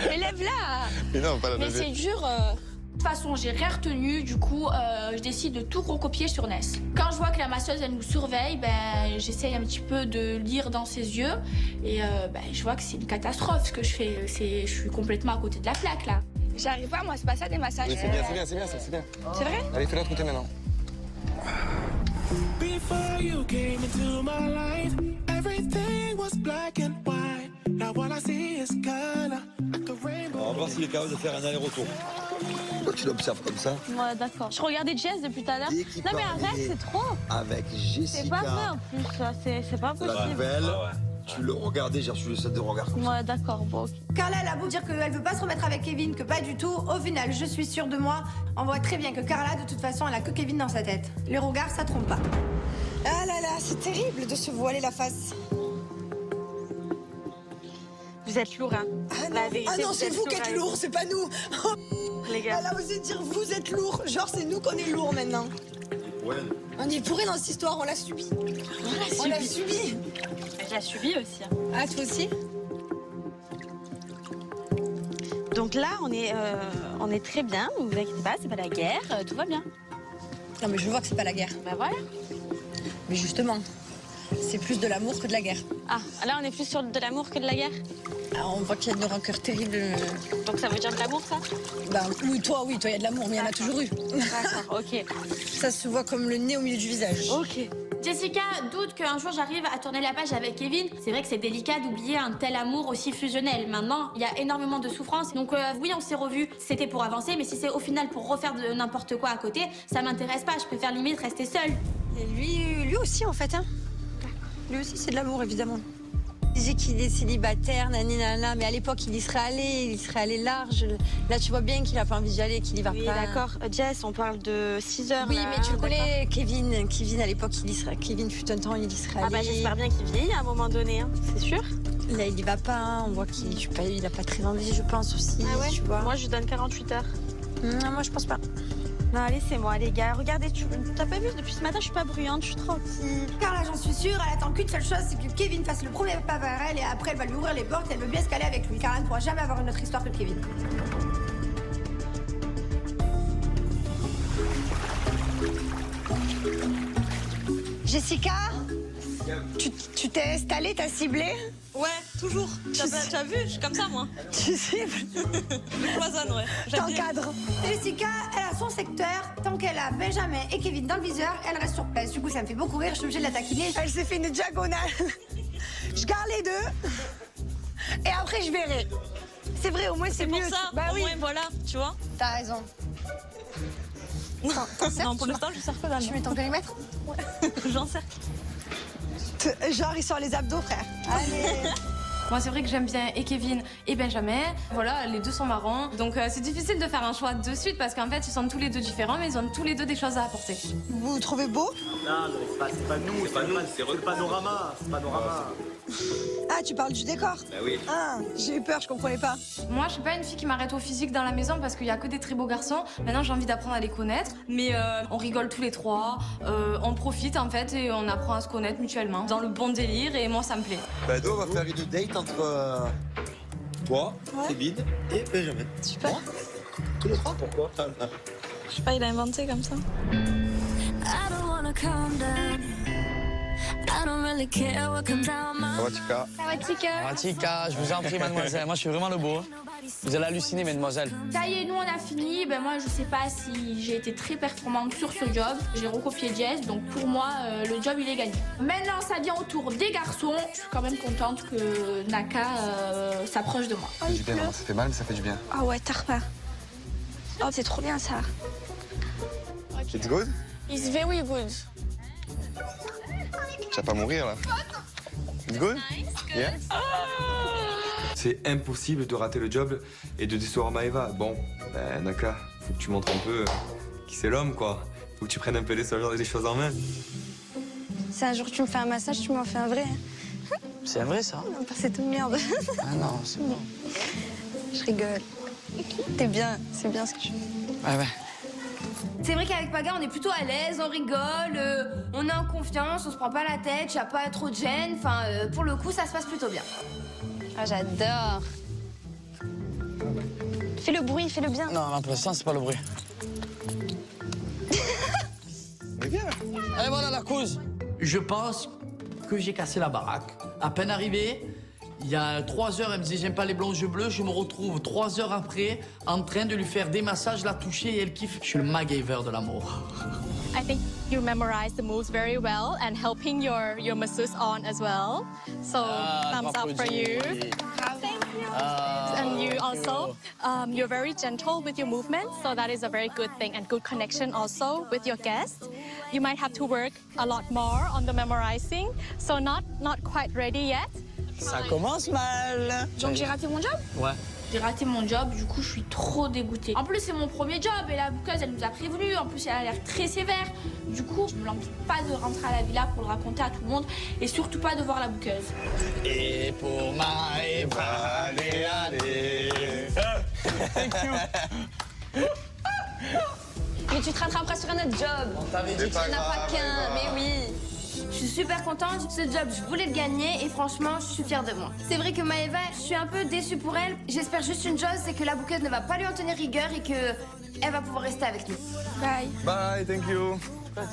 Speaker 7: Mais lève-la.
Speaker 15: Mais non, pas la
Speaker 7: Mais
Speaker 15: lever.
Speaker 7: c'est dur. De toute façon, j'ai rien retenu, du coup, je décide de tout recopier sur Ness. Quand je vois que la masseuse, elle nous surveille, ben, j'essaye un petit peu de lire dans ses yeux. Et ben, je vois que c'est une catastrophe ce que je fais. Je suis complètement à côté de la plaque, là. J'arrive pas, moi, c'est pas ça des massages.
Speaker 15: Oui, c'est bien, c'est bien, c'est bien, ça, c'est bien.
Speaker 7: C'est vrai?
Speaker 15: Allez, fais l'autre côté maintenant.
Speaker 16: Before you came into my life, everything was black and white. Now all I see is color, the rainbow.
Speaker 3: On va voir s'il est capable de faire un aller-retour. Pourquoi tu l'observes comme ça?
Speaker 12: Ouais, d'accord. Je regardais Jess depuis tout à l'heure. Non, mais arrête, c'est trop.
Speaker 3: Avec Jessica.
Speaker 12: C'est pas vrai en plus, ça. C'est pas
Speaker 3: La
Speaker 12: possible.
Speaker 3: nouvelle, tu le regardais, j'ai reçu le set de regard.
Speaker 12: Ouais, d'accord, bon. Ok.
Speaker 6: Carla, elle a beau dire qu'elle veut pas se remettre avec Kevin, que pas du tout. Au final, je suis sûre de moi. On voit très bien que Carla, de toute façon, elle a que Kevin dans sa tête. Les regards, ça trompe pas.
Speaker 17: Ah là là, c'est terrible de se voiler la face.
Speaker 12: Vous êtes lourd, hein.
Speaker 17: Ah non,
Speaker 12: La vérité,
Speaker 17: c'est vous qui êtes lourd, c'est pas nous.
Speaker 12: Les gars.
Speaker 17: Elle a osé dire vous êtes lourd. Genre, c'est nous qu'on est lourd maintenant.
Speaker 3: Ouais.
Speaker 17: On est pourri dans cette histoire, on l'a subi. On l'a subi.
Speaker 12: Je l'ai subi aussi. Hein.
Speaker 17: Ah, toi aussi?
Speaker 12: Donc là, on est très bien. Ne vous inquiétez pas, c'est pas la guerre. Tout va bien.
Speaker 17: Non, mais je vois que c'est pas la guerre.
Speaker 12: Bah voilà.
Speaker 17: Mais justement, c'est plus de l'amour que de la guerre.
Speaker 12: Ah, là, on est plus sur de l'amour que de la guerre.
Speaker 17: Alors, on voit qu'il y a de rancœur terrible.
Speaker 12: Donc ça veut dire de l'amour, ça?
Speaker 17: Bah oui, toi, il y a de l'amour, mais il y en a toujours eu.
Speaker 12: D'accord, ok.
Speaker 17: Ça se voit comme le nez au milieu du visage.
Speaker 12: Ok.
Speaker 11: Jessica doute qu'un jour j'arrive à tourner la page avec Kevin. C'est vrai que c'est délicat d'oublier un tel amour aussi fusionnel. Maintenant, il y a énormément de souffrance. Donc oui, on s'est revus. C'était pour avancer, mais si c'est au final pour refaire de n'importe quoi à côté, ça m'intéresse pas. Je préfère limite rester seule.
Speaker 17: Et lui aussi, en fait, hein. Lui aussi, c'est de l'amour, évidemment. Il disait qu'il est célibataire, naninana, mais à l'époque, il y serait allé large. Là, tu vois bien qu'il a pas envie d'y aller, qu'il y va
Speaker 12: Oui,
Speaker 17: pas.
Speaker 12: d'accord. Jess, on parle de 6 heures.
Speaker 17: Oui,
Speaker 12: là,
Speaker 17: mais tu le
Speaker 12: d'accord.
Speaker 17: connais, Kevin. Kevin, à l'époque, il y serait. Kevin fut un temps, il y serait allé.
Speaker 12: Ah bah j'espère bien qu'il vieillit à un moment donné, hein. C'est sûr.
Speaker 17: Là, il y va pas, hein. On voit qu'il a pas très envie, je pense aussi.
Speaker 12: Ah ouais.
Speaker 17: Tu vois.
Speaker 12: Moi, je lui donne 48 heures.
Speaker 17: Non, moi, je pense pas.
Speaker 12: Non, laissez-moi, les gars. Regardez, t'as pas vu, depuis ce matin, je suis pas bruyante, je suis tranquille.
Speaker 6: Carla, j'en suis sûre, elle attend qu'une seule chose, c'est que Kevin fasse le premier pas vers elle et après elle va lui ouvrir les portes, elle veut bien se caler avec lui. Carla ne pourra jamais avoir une autre histoire que Kevin.
Speaker 17: Jessica, tu t'es installée, t'as ciblé?
Speaker 12: Ouais, toujours. T'as vu, je suis comme ça, moi.
Speaker 17: Tu cibles?
Speaker 12: Je cloisonne, ouais.
Speaker 6: T'encadres. Jessica, elle a son secteur. Tant qu'elle a Benjamin et Kevin dans le viseur, elle reste sur place. Du coup, ça me fait beaucoup rire, je suis obligée de la taquiner.
Speaker 17: Elle s'est fait une diagonale. Je garde les deux. Et après, je verrai. C'est vrai, au moins, c'est mieux.
Speaker 12: Pour ça,
Speaker 17: bah
Speaker 12: au
Speaker 17: oui.
Speaker 12: moins, voilà, tu vois.
Speaker 17: T'as raison.
Speaker 12: Non, pour l'instant, je sers que dalle.
Speaker 17: Tu mets ton périmètre?
Speaker 12: Ouais, j'en sers.
Speaker 17: Genre, il sort les abdos, frère. Allez.
Speaker 12: Moi, c'est vrai que j'aime bien et Kevin et Benjamin. Voilà, les deux sont marrants. Donc, c'est difficile de faire un choix de suite parce qu'en fait, ils sont tous les deux différents, mais ils ont tous les deux des choses à apporter.
Speaker 17: Vous vous trouvez beau?
Speaker 10: Non, mais c'est pas nous, c'est le panorama. C'est panorama.
Speaker 17: Ah, tu parles du décor?
Speaker 10: Bah oui.
Speaker 17: Ah, j'ai eu peur, je comprenais pas.
Speaker 12: Moi, je suis pas une fille qui m'arrête au physique dans la maison parce qu'il y a que des très beaux garçons. Maintenant, j'ai envie d'apprendre à les connaître. Mais on rigole tous les trois, on profite en fait et on apprend à se connaître mutuellement. Dans le bon délire et moi, ça me plaît.
Speaker 3: Ben, nous, on va faire une date
Speaker 9: entre toi, Kevin et Benjamin.
Speaker 12: Super.
Speaker 9: Moi tous les trois, pourquoi?
Speaker 12: Je sais pas, il a inventé comme ça.
Speaker 15: Ça va, Tika?
Speaker 13: Ça va, Tika?
Speaker 8: Ah, Tika, je vous en prie, mademoiselle. Moi, je suis vraiment le beau. Vous allez halluciner, mademoiselle.
Speaker 7: Ça y est, nous on a fini. Ben moi je sais pas si j'ai été très performante sur ce job. J'ai recopié Jess, donc pour moi le job il est gagné. Maintenant ça vient au tour des garçons. Je suis quand même contente que Naka s'approche de moi.
Speaker 15: Ça fait du bien, maman. Ça fait mal, mais ça fait du bien.
Speaker 6: Ah ouais, t'as repart. Oh, c'est trop bien ça.
Speaker 15: It's good?
Speaker 12: It's very good.
Speaker 15: Tu vas pas mourir, là? It's good? Yeah?
Speaker 2: C'est impossible de rater le job et de décevoir Maëva. Bon, ben Naka, faut que tu montres un peu qui c'est l'homme, quoi. Faut que tu prennes un peu des choses en main.
Speaker 6: Si un jour tu me fais un massage, tu m'en fais un vrai.
Speaker 8: C'est vrai, ça?
Speaker 6: Non, pas cette merde.
Speaker 8: Ah non, c'est bon.
Speaker 6: Je rigole. T'es bien, c'est bien ce que tu fais.
Speaker 8: Ouais, ouais.
Speaker 13: C'est vrai qu'avec Paga, on est plutôt à l'aise, on rigole, on est en confiance, on se prend pas la tête, y a pas trop de gêne. Enfin, pour le coup, ça se passe plutôt bien.
Speaker 6: Ah, j'adore. Fais le bruit, fais le bien.
Speaker 8: Non, pour l'instant, c'est pas le bruit.
Speaker 15: Mais viens.
Speaker 8: Et voilà la cause. Je pense que j'ai cassé la baraque. À peine arrivé, il y a 3 heures, elle me disait j'aime pas les blonds yeux bleus. Je me retrouve 3 heures après en train de lui faire des massages, la toucher et elle kiffe. Je suis le MacGyver de l'amour.
Speaker 14: I think you memorize the moves very well and helping your masseuse on as well. So thumbs up for you. And you also, you're very gentle with your movements, so that is a very good thing and good connection also with your guests. You might have to work a lot more on the memorizing, so not quite ready yet.
Speaker 8: Ça commence mal.
Speaker 7: Donc j'ai raté mon job?
Speaker 8: Ouais.
Speaker 7: J'ai raté mon job, du coup je suis trop dégoûtée. En plus c'est mon premier job et la bouqueuse elle nous a prévenu, en plus elle a l'air très sévère. Du coup je me lance pas de rentrer à la villa pour le raconter à tout le monde et surtout pas de voir la bouqueuse.
Speaker 8: Et pour Maëva, allez, allez. Thank you.
Speaker 13: Mais tu te rattraperas sur un autre job.
Speaker 8: On t'avait dit
Speaker 13: qu'il n'y en a pas qu'un, mais oui. Je suis super contente, ce job, je voulais le gagner et franchement, je suis fière de moi. C'est vrai que Maëva, je suis un peu déçue pour elle. J'espère juste une chose, c'est que la bouqueuse ne va pas lui en tenir rigueur et qu'elle va pouvoir rester avec nous.
Speaker 6: Bye.
Speaker 15: Bye, thank you.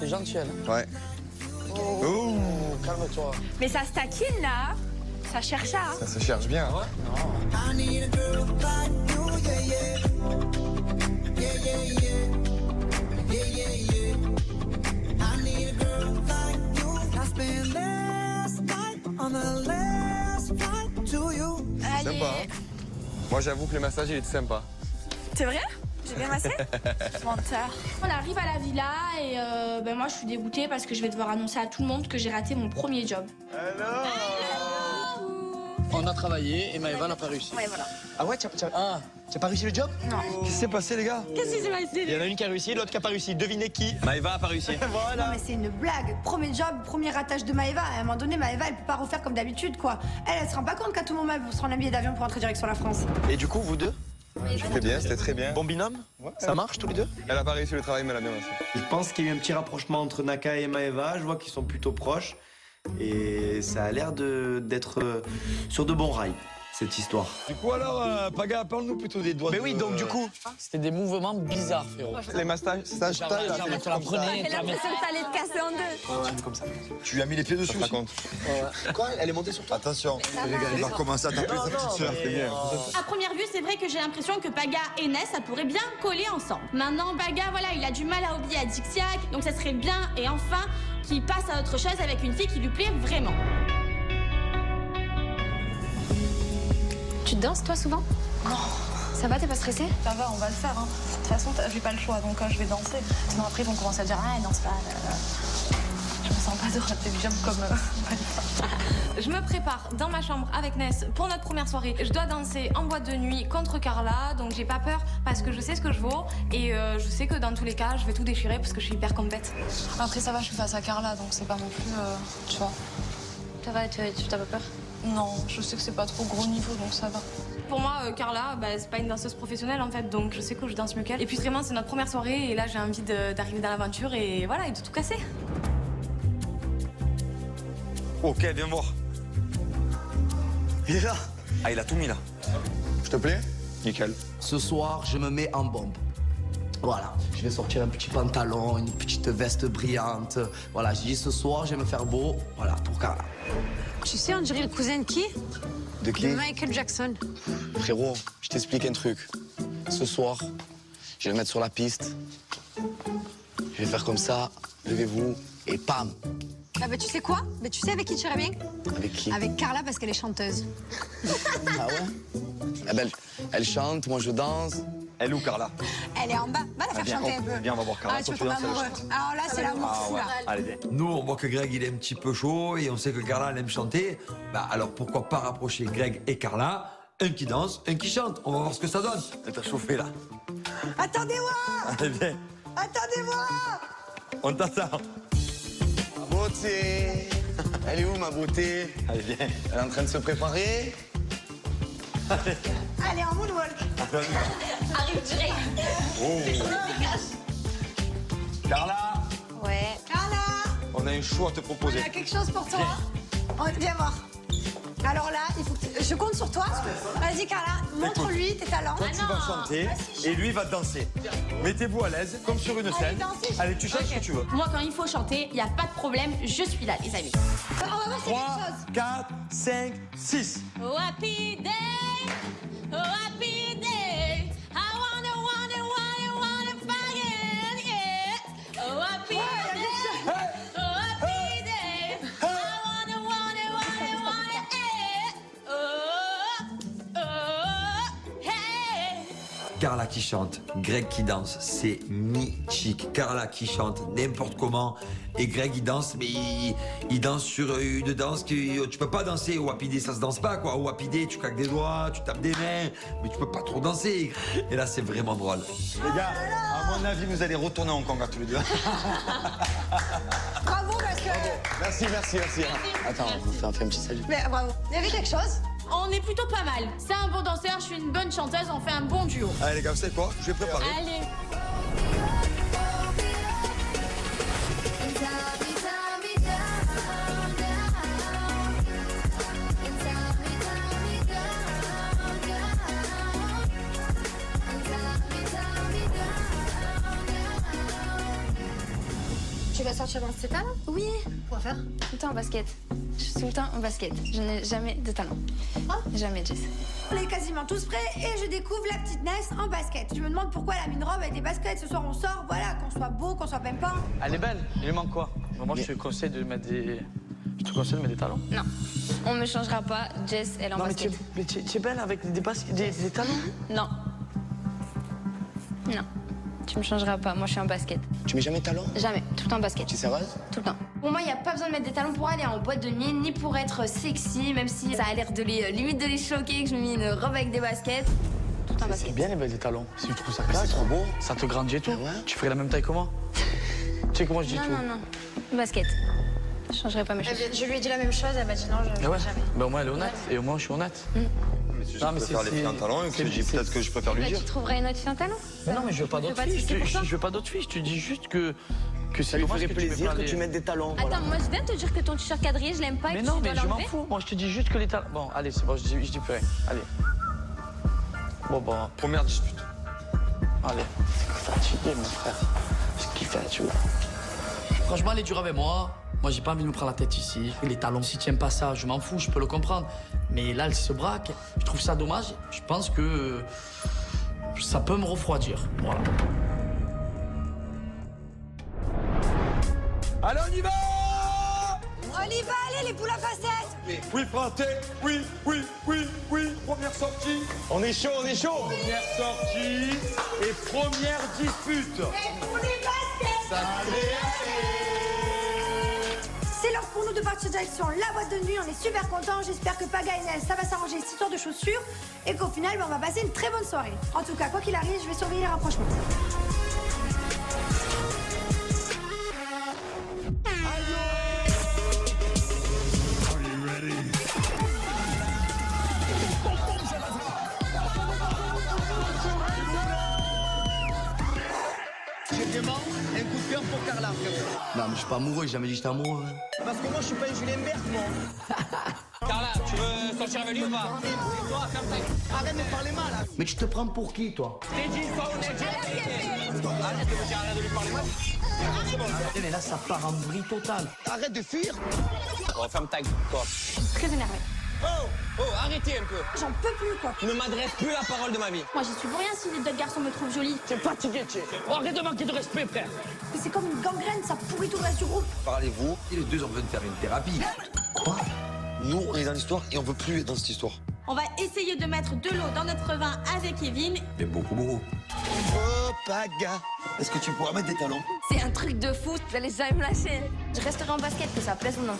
Speaker 8: T'es gentille, elle.
Speaker 15: Ouais. Oh.
Speaker 8: Calme-toi.
Speaker 6: Mais ça se taquine là. Ça cherche ça.
Speaker 15: Ça se cherche bien. Ouais. Sympa, hein? Moi, j'avoue que le massage, il est sympa.
Speaker 6: C'est vrai? J'ai bien massé? Menteur.
Speaker 7: On arrive à la villa et ben moi je suis dégoûtée parce que je vais devoir annoncer à tout le monde que j'ai raté mon premier job.
Speaker 8: On a travaillé et Maëva n'a pas réussi.
Speaker 6: Ouais, voilà.
Speaker 10: Ah ouais, t'as pas réussi le job?
Speaker 6: Non.
Speaker 10: Qu'est-ce qui s'est passé, les gars?
Speaker 6: Qu'est-ce qui s'est passé?
Speaker 10: Il y en a une qui a réussi, l'autre qui a pas réussi. Devinez qui?
Speaker 1: Maëva a pas réussi.
Speaker 6: Non mais c'est une blague. Premier job, premier rattache de Maëva. À un moment donné, Maëva, elle peut pas refaire comme d'habitude, quoi. Elle se rend pas compte qu'à tout moment, elle se rend un billet d'avion pour rentrer direction la France.
Speaker 10: Et du coup, vous deux?
Speaker 15: C'était bien, c'était très bien.
Speaker 10: Bon binôme? Ça marche tous les deux?
Speaker 15: Elle a pas réussi le travail, mais elle a bien aussi.
Speaker 18: Je pense qu'il y a eu un petit rapprochement entre Naka et Maëva. Je vois qu'ils sont plutôt proches. Et ça a l'air d'être sur de bons rails, cette histoire.
Speaker 3: Du coup alors, Paga, parle-nous plutôt des doigts.
Speaker 10: Mais oui, donc du coup.
Speaker 8: C'était des mouvements bizarres, frérot.
Speaker 15: Les massages, ça, je
Speaker 8: Tu la prenais.
Speaker 6: J'ai l'impression que t'allais te casser en deux.
Speaker 10: Comme ça.
Speaker 3: Tu lui as mis les pieds dessus.
Speaker 15: Ça compte.
Speaker 10: Quoi? Elle est montée sur toi?
Speaker 3: Attention, il va recommencer à taper sa petite sœur.
Speaker 15: C'est bien.
Speaker 11: À première vue, c'est vrai que j'ai l'impression que Paga et Ness, ça pourrait bien coller ensemble. Maintenant, Paga, voilà, il a du mal à oublier Adixiac, donc ça serait bien, et enfin, qu'il passe à autre chose avec une fille qui lui plaît vraiment.
Speaker 12: Tu danses toi souvent?
Speaker 13: Non. Ça va, t'es pas stressée?
Speaker 12: Ça va, on va le faire. Hein. De toute façon, j'ai pas le choix, donc je vais danser. Sinon après, ils vont commencer à dire ah, elle danse pas. Je me sens pas de rater le job comme. Je me prépare dans ma chambre avec Ness pour notre première soirée. Je dois danser en boîte de nuit contre Carla, donc j'ai pas peur parce que je sais ce que je vaux et je sais que dans tous les cas, je vais tout déchirer parce que je suis hyper compète. Après, ça va, je suis face à Carla, donc c'est pas non plus, tu vois.
Speaker 13: Ça va, tu t'as pas peur?
Speaker 12: Non, je sais que c'est pas trop gros niveau, donc ça va. Pour moi, Carla, c'est pas une danseuse professionnelle en fait, donc je sais que je danse mieux qu'elle. Et puis vraiment, c'est notre première soirée et là, j'ai envie d'arriver dans l'aventure et voilà, et de tout casser.
Speaker 3: Ok, viens voir. Il est là.
Speaker 15: Ah, il a tout mis là. Je te plais? Nickel.
Speaker 5: Ce soir, je me mets en bombe. Voilà, je vais sortir un petit pantalon, une petite veste brillante. Voilà, je dis ce soir, je vais me faire beau. Voilà, pour Carla.
Speaker 17: Tu sais, on dirait le cousin de qui?
Speaker 15: De qui?
Speaker 17: De Michael Jackson.
Speaker 15: Frérot, je t'explique un truc. Ce soir, je vais le mettre sur la piste. Je vais faire comme ça, levez-vous, et pam.
Speaker 17: Ah bah tu sais quoi? Bah tu sais avec qui tu irais bien?
Speaker 15: Avec qui?
Speaker 17: Avec Carla parce qu'elle est chanteuse.
Speaker 15: Ah ouais? Eh ben, elle chante, moi je danse. Elle est où, Carla?
Speaker 17: Elle est en bas, va la faire chanter un peu.
Speaker 15: Viens, on va voir Carla.
Speaker 17: Ah, tu me tombes amoureux. Alors là, c'est l'amour fou, là.
Speaker 15: Allez,
Speaker 3: Nous, on voit que Greg, il est un petit peu chaud et on sait que Carla, elle aime chanter. Bah, alors pourquoi pas rapprocher Greg et Carla? Un qui danse, un qui chante. On va voir ce que ça donne.
Speaker 15: Elle t'a chauffé, là.
Speaker 17: Attendez-moi!
Speaker 15: Allez, viens.
Speaker 17: Attendez-moi!
Speaker 15: On t'attend. Ma beauté. Elle est où, ma beauté? Allez, viens. Elle est en train de se préparer. Allez.
Speaker 17: Allez, en moonwalk.
Speaker 13: Arrive direct.
Speaker 15: Oh. Carla,
Speaker 17: Ouais. Carla!
Speaker 15: on a un show à te
Speaker 17: On
Speaker 15: proposer.
Speaker 17: a quelque chose pour toi. Viens voir. Alors là, il faut que je compte sur toi. Vas-y, Carla, montre-lui tes talents.
Speaker 15: Toi, tu vas chanter et lui va danser. Mettez-vous à l'aise, comme sur une scène.
Speaker 17: danser.
Speaker 15: Allez, tu chantes ce que tu veux.
Speaker 11: Moi, quand il faut chanter, il n'y a pas de problème, je suis là, les amis.
Speaker 17: On va voir si c'est
Speaker 15: 3,
Speaker 17: quelque chose.
Speaker 15: 4, 5, 6.
Speaker 11: Oh, happy day, oh, happy day. I wanna fucking, yeah. Oh, happy day, oh, happy day. I wanna, yeah. Oh, hey.
Speaker 3: Carla qui chante, Greg qui danse, c'est mythique. Carla qui chante n'importe comment et Greg il danse, mais il danse sur une danse que tu peux pas danser. Au Happy Day, ça se danse pas quoi. Au Happy Day, tu claques des doigts, tu tapes des mains, mais tu peux pas trop danser. Et là, c'est vraiment drôle.
Speaker 15: Les gars, à mon avis, vous allez retourner à Hong Kong à tous les deux.
Speaker 17: Bravo, parce que...
Speaker 15: Merci. Attends, on fait un petit salut.
Speaker 17: Mais bravo. Il y avait quelque chose?
Speaker 11: On est plutôt pas mal. C'est un bon danseur, je suis une bonne chanteuse, on fait un bon duo.
Speaker 15: Allez les gars, vous savez quoi? Je vais préparer.
Speaker 11: Allez.
Speaker 13: Tu vas sortir dans cet état là? Oui.
Speaker 17: Quoi faire?
Speaker 13: Tout le temps en basket. Je suis tout le temps en basket. Je n'ai jamais de talent. Jamais, Jess.
Speaker 17: On est quasiment tous prêts et je découvre la petite Ness en basket. Je me demande pourquoi elle a mis une robe avec des baskets. Ce soir, on sort, voilà, qu'on soit beau, qu'on soit pimpant.
Speaker 8: Elle est belle, il lui manque quoi? Moi, je te conseille de mettre des... Je te conseille de mettre des talons.
Speaker 13: Non. On me changera pas. Jess, elle est en
Speaker 8: Non,
Speaker 13: basket.
Speaker 8: mais tu es belle avec des baskets, des talons?
Speaker 13: Non. Non. Tu me changeras pas. Moi, je suis en basket.
Speaker 15: Tu mets jamais de talons?
Speaker 13: Jamais. Tout le temps en basket.
Speaker 15: Tu es sérieuse?
Speaker 13: Tout le temps. Pour moi, il n'y a pas besoin de mettre des talons pour aller en boîte de nuit, ni pour être sexy, même si ça a l'air de limite de les choquer que je mets une robe avec des baskets. Tout le temps en basket.
Speaker 8: C'est bien les belles talons. Si tu trouves ça classe,
Speaker 15: c'est trop beau.
Speaker 8: Ça te grandit et tout.
Speaker 15: Ouais.
Speaker 8: Tu ferais la même taille que moi. Tu sais comment je dis
Speaker 13: Non,
Speaker 8: tout.
Speaker 13: non. Basket. Je changerai pas mes choses.
Speaker 17: Je lui ai dit la même chose, elle m'a dit non, je
Speaker 8: Ah ouais.
Speaker 17: jamais.
Speaker 8: Ben au moins elle est honnête. Et au moins je suis honnête.
Speaker 15: Mais si je préfère les filles en talons et que je dis peut-être que je préfère lui
Speaker 13: Bah,
Speaker 15: dire.
Speaker 13: tu trouveras une autre fille en talons.
Speaker 8: Mais non, mais je veux pas d'autres
Speaker 13: pas de
Speaker 8: filles.
Speaker 13: soucis pour toi.
Speaker 8: Je veux pas d'autres filles. Je te dis juste que
Speaker 15: Ça
Speaker 8: c'est
Speaker 15: lui
Speaker 8: dommage
Speaker 15: ferait
Speaker 8: que tu
Speaker 15: plaisir
Speaker 8: mets
Speaker 15: que
Speaker 8: pas
Speaker 15: tu
Speaker 8: les-
Speaker 15: mettes des talons.
Speaker 13: Attends, moi je viens de te dire que ton t-shirt quadrillé, je l'aime pas et
Speaker 8: Mais
Speaker 13: que
Speaker 8: non,
Speaker 13: tu
Speaker 8: mais
Speaker 13: dois
Speaker 8: je m'en
Speaker 13: l'enlever.
Speaker 8: fous. Moi je te dis juste que les talons. Bon, allez, c'est bon, je dis plus rien. Allez. Bon.
Speaker 15: Première dispute.
Speaker 8: Allez. C'est fatigué, mon frère. Ce qu'il fait, tu vois. Franchement, elle est dure avec moi. Moi, j'ai pas envie de me prendre la tête ici. Les talons, si tu aimes pas ça, je m'en fous, je peux le comprendre. Mais là, elle se braque. Je trouve ça dommage. Je pense que ça peut me refroidir. Voilà.
Speaker 2: Allez, on y va!
Speaker 17: On y va, allez, les poules à facettes!
Speaker 2: Oui, fraté, oui. Première sortie.
Speaker 15: On est chaud.
Speaker 2: Première sortie et première dispute.
Speaker 17: Et pour les baskets! C'est l'heure pour nous de partir direction la boîte de nuit. On est super contents. J'espère que Paga et Nel, ça va s'arranger cette histoire de chaussures et qu'au final, on va passer une très bonne soirée. En tout cas, quoi qu'il arrive, je vais surveiller les rapprochements.
Speaker 5: J'ai vraiment un coup de cœur pour Carla, frérot. Non, mais je suis pas amoureux, j'ai jamais dit que j'étais amoureux.
Speaker 10: Parce que moi, je suis pas une Julien Bert, moi.
Speaker 1: Carla, tu veux
Speaker 10: quand je suis revenu ou pas? Toi, ferme ta... Arrête de parler mal, là.
Speaker 5: Mais tu te prends pour qui, toi?
Speaker 10: Arrête de me dire, arrête de lui parler mal. C'est bon,
Speaker 8: Mais là, ça part en vrille totale.
Speaker 10: arrête de fuir. Oh, ferme ta gueule, toi.
Speaker 4: Très énervée.
Speaker 10: Oh, arrêtez un peu.
Speaker 4: J'en peux plus, quoi.
Speaker 10: Tu ne m'adresses plus la parole de ma vie.
Speaker 4: Moi, j'y suis pour rien si les d'autres garçons me trouvent jolie.
Speaker 10: T'es fatigué, tu es. Oh, arrête de manquer de respect, frère.
Speaker 6: Mais c'est comme une gangrène, ça pourrit tout le reste du groupe.
Speaker 3: Parlez-vous, et les deux ont besoin de faire une thérapie.
Speaker 15: Quoi? Nous, on est dans l'histoire et on veut plus être dans cette histoire.
Speaker 11: On va essayer de mettre de l'eau dans notre vin avec Kevin.
Speaker 3: Mais beaucoup, beaucoup.
Speaker 15: Oh, paga. Est-ce que tu pourras mettre des talons?
Speaker 13: C'est un truc de fou, vous allez jamais me lâcher. Je resterai en basket, que ça plaise ou non.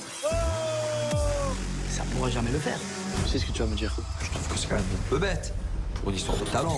Speaker 8: Ça pourra jamais le faire.
Speaker 15: Je sais ce que tu vas me dire.
Speaker 3: Je trouve que c'est quand même un peu bête. Pour une histoire de talent.